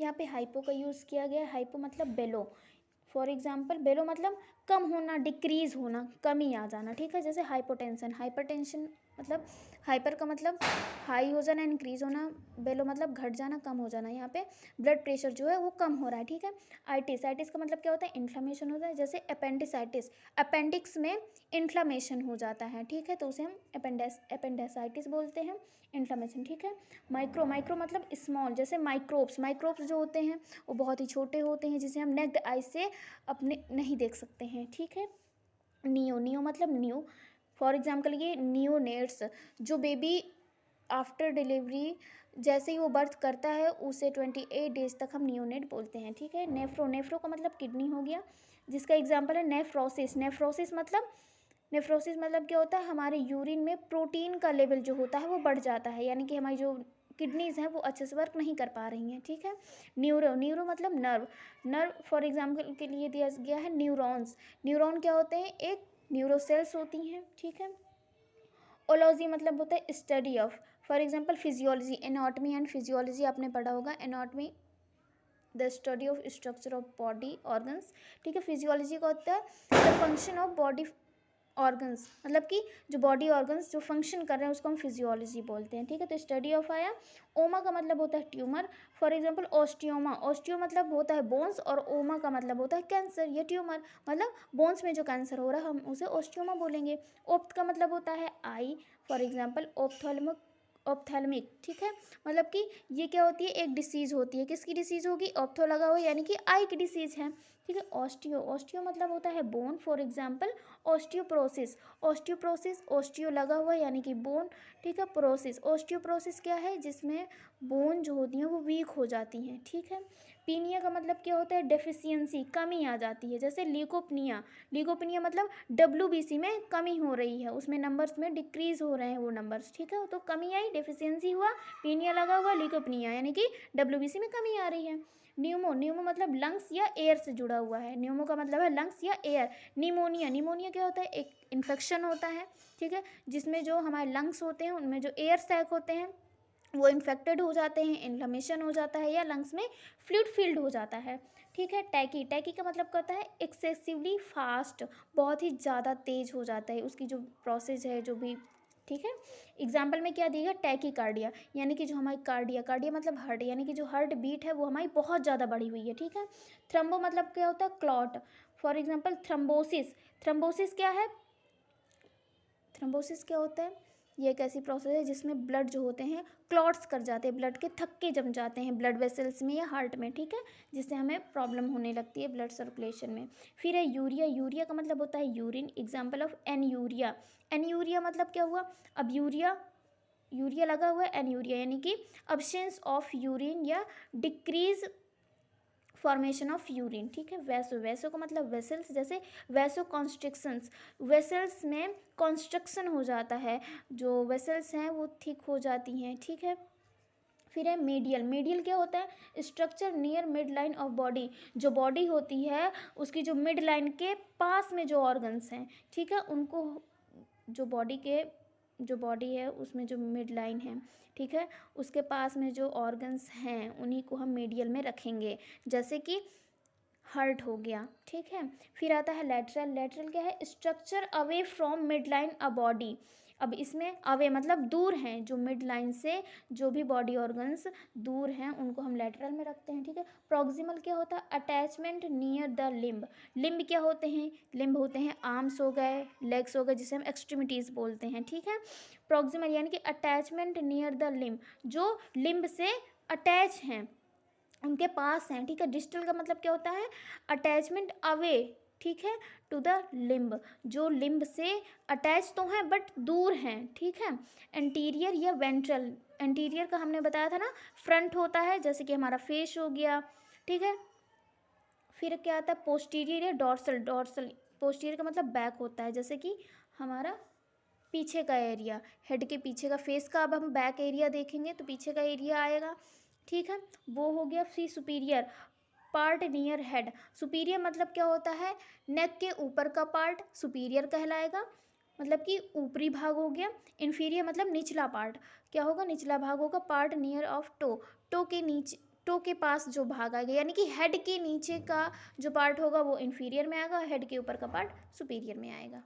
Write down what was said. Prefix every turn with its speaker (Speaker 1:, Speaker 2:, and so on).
Speaker 1: यहाँ पे हाइपो का यूज़ किया गया है। हाइपो मतलब बेलो। फॉर एग्जाम्पल बेलो मतलब कम होना, डिक्रीज होना, कमी आ जाना, ठीक है। जैसे हाइपोटेंशन, हाइपरटेंशन मतलब हाइपर का मतलब हाई हो जाना, इंक्रीज होना, बेलो मतलब घट जाना, कम हो जाना। यहाँ पे ब्लड प्रेशर जो है वो कम हो रहा है, ठीक है। आइटिस, आइटिस का मतलब क्या होता है, इन्फ्लामेशन होता है। जैसे अपेंडिसाइटिस, अपेंडिक्स में इन्फ्लामेशन हो जाता है, ठीक है, तो उसे हम अपेंडिसाइटिस बोलते हैं, इन्फ्लामेशन, ठीक है। माइक्रो, माइक्रो मतलब स्मॉल। जैसे माइक्रोब्स, माइक्रोब्स जो होते हैं वो बहुत ही छोटे होते हैं, जिसे हम नेक्ड आई से अपने नहीं देख सकते हैं, ठीक है। नियो, नियो मतलब न्यू। फॉर एग्जाम्पल ये नियोनेट्स, जो बेबी आफ्टर डिलीवरी जैसे ही वो बर्थ करता है उसे 28 डेज तक हम नियोनेट बोलते हैं, ठीक है। नेफ्रो, नेफ्रो का मतलब किडनी हो गया, जिसका एग्जाम्पल है नेफ्रोसिस। नेफ्रोसिस मतलब क्या होता है, हमारे यूरिन में प्रोटीन का लेवल जो होता है वो बढ़ जाता है, यानी कि हमारी जो किडनीज हैं वो अच्छे से वर्क नहीं कर पा रही हैं, ठीक है। न्यूरो, न्यूरो मतलब नर्व। नर्व फॉर एग्जाम्पल के लिए दिया गया है न्यूरॉन्स। न्यूरॉन क्या होते हैं, एक न्यूरोसेल्स होती हैं, ठीक है। ओलॉजी मतलब होता है study of. For example physiology, anatomy and physiology आपने पढ़ा होगा। Anatomy the study of structure of body organs, ठीक है। फिजियोलॉजी का होता है the function of body organs, मतलब कि जो बॉडी ऑर्गन्स जो फंक्शन कर रहे हैं उसको हम फिजियोलॉजी बोलते हैं, ठीक है। तो स्टडी ऑफ आया। ओमा का मतलब होता है tumour. For example osteoma, osteo मतलब होता है बोन्स, और ओमा का मतलब होता है कैंसर या ट्यूमर, मतलब बोन्स में जो कैंसर हो रहा है हम उसे ऑस्टियोमा बोलेंगे। ओप्थ का मतलब होता है आई। फॉर एग्जाम्पल ओप्थेल्मिक, ऑप्थेल्मिक, ठीक है, मतलब कि ये क्या होती है, एक डिसीज़ होती है। किसकी डिसीज़ होगी, ऑप्थो लगा हुआ यानी कि आई की डिसीज़ है, ठीक है। ऑस्टियो, ऑस्टियो मतलब होता है bone. For example osteoporosis, osteoporosis, osteo लगा हुआ यानी कि बोन, ठीक है। प्रोसिस, ऑस्टियोप्रोसिस क्या है, जिसमें बोन जो होती हैं वो वीक हो जाती हैं, ठीक है। पीनिया का मतलब क्या होता है, डेफिशिएंसी, कमी आ जाती है। जैसे ल्यूकोपनिया, ल्यूकोपनिया मतलब WBC में कमी हो रही है, उसमें नंबर्स में डिक्रीज हो रहे हैं वो नंबर्स, ठीक है। तो कमी आई, डेफिशिएंसी हुआ, पीनिया लगा हुआ, ल्यूकोपनिया यानी कि WBC में कमी आ रही है। न्यूमो, न्यूमो मतलब लंग्स या एयर से जुड़ा हुआ है। न्यूमो का मतलब है लंग्स या एयर। निमोनिया, निमोनिया क्या होता है, एक इन्फेक्शन होता है, ठीक है, जिसमें जो हमारे लंग्स होते हैं उनमें जो एयर सैक होते हैं वो इन्फेक्टेड हो जाते हैं, इन्फ्लेमेशन हो जाता है, या लंग्स में फ्लूइड फील्ड हो जाता है, ठीक है। टैकी, टैकी का मतलब क्या होता है, एक्सेसिवली फास्ट, बहुत ही ज़्यादा तेज हो जाता है उसकी जो प्रोसेस है जो भी, ठीक है। एग्जाम्पल में क्या दिएगा, टैकीकार्डिया, यानी कि जो हमारी कार्डिया, कार्डिया मतलब हार्ट, यानी कि जो हार्ट बीट है वो हमारी बहुत ज़्यादा बढ़ी हुई है, ठीक है। थ्रम्बो मतलब क्या होता है, clot. For example thrombosis, thrombosis क्या है, थ्रम्बोसिस क्या होता है, ये एक ऐसी प्रोसेस है जिसमें ब्लड जो होते हैं क्लॉट्स कर जाते हैं, ब्लड के थक्के जम जाते हैं ब्लड वेसल्स में या हार्ट में, ठीक है, जिससे हमें प्रॉब्लम होने लगती है ब्लड सर्कुलेशन में। फिर है यूरिया, यूरिया का मतलब होता है यूरिन। एग्जाम्पल ऑफ एनयूरिया, एनयूरिया मतलब क्या हुआ, अब यूरिया, यूरिया लगा हुआ है, एनयूरिया यानी कि अब्सेंस ऑफ यूरिन या डिक्रीज फॉर्मेशन ऑफ यूरिन, ठीक है। वैसो, वैसो का मतलब वेसल्स, जैसे वैसो कॉन्स्ट्रिक्शंस, वेसल्स में कॉन्स्ट्रक्शन हो जाता है, जो वेसल्स हैं वो थिक हो जाती हैं, ठीक है। फिर है मीडियल, मीडियल क्या होता है, structure near mid line of body, जो बॉडी होती है उसकी जो मिड लाइन के पास में जो ऑर्गन्स हैं, ठीक है, उनको, जो बॉडी के, जो बॉडी है उसमें जो मिड लाइन है, ठीक है, उसके पास में जो ऑर्गन्स हैं उन्हीं को हम मीडियल में रखेंगे, जैसे कि हार्ट हो गया, ठीक है। फिर आता है लेटरल, लेटरल क्या है, structure away from mid line a body. अब इसमें अवे मतलब दूर हैं, जो मिड लाइन से जो भी बॉडी ऑर्गन्स दूर हैं उनको हम लेटरल में रखते हैं, ठीक है। प्रॉक्सिमल क्या होता है, attachment near the limb, limb क्या होते हैं, लिम्ब होते हैं आर्म्स हो गए, लेग्स हो गए, जिसे हम एक्सट्रीमिटीज़ बोलते हैं, ठीक है। प्रॉक्सिमल यानी कि अटैचमेंट नियर द लिम्ब, जो लिम्ब से अटैच हैं, उनके पास हैं, ठीक है। डिस्टल का मतलब क्या होता है, अटैचमेंट अवे, ठीक है, टू द लिम्ब, जो लिम्ब से अटैच तो हैं बट दूर हैं, ठीक है। एंटीरियर या वेंट्रल, एंटीरियर का हमने बताया था ना, फ्रंट होता है जैसे कि हमारा फेस हो गया, ठीक है। फिर क्या आता है, पोस्टीरियर या डॉर्सल, डॉर्सल, पोस्टीरियर का मतलब बैक होता है, जैसे कि हमारा पीछे का एरिया, हेड के पीछे का, फेस का अब हम बैक एरिया देखेंगे तो पीछे का एरिया आएगा, ठीक है, वो हो गया। फिर superior part near head, superior मतलब क्या होता है, नेक के ऊपर का पार्ट सुपीरियर कहलाएगा, मतलब कि ऊपरी भाग हो गया। इन्फीरियर मतलब निचला पार्ट, क्या होगा, निचला भाग होगा। Part near of toe, toe के नीचे, टो के पास जो भाग आएगा, यानी कि हेड के नीचे का जो पार्ट होगा वो इन्फीरियर में आएगा, हेड के ऊपर का पार्ट सुपीरियर में आएगा।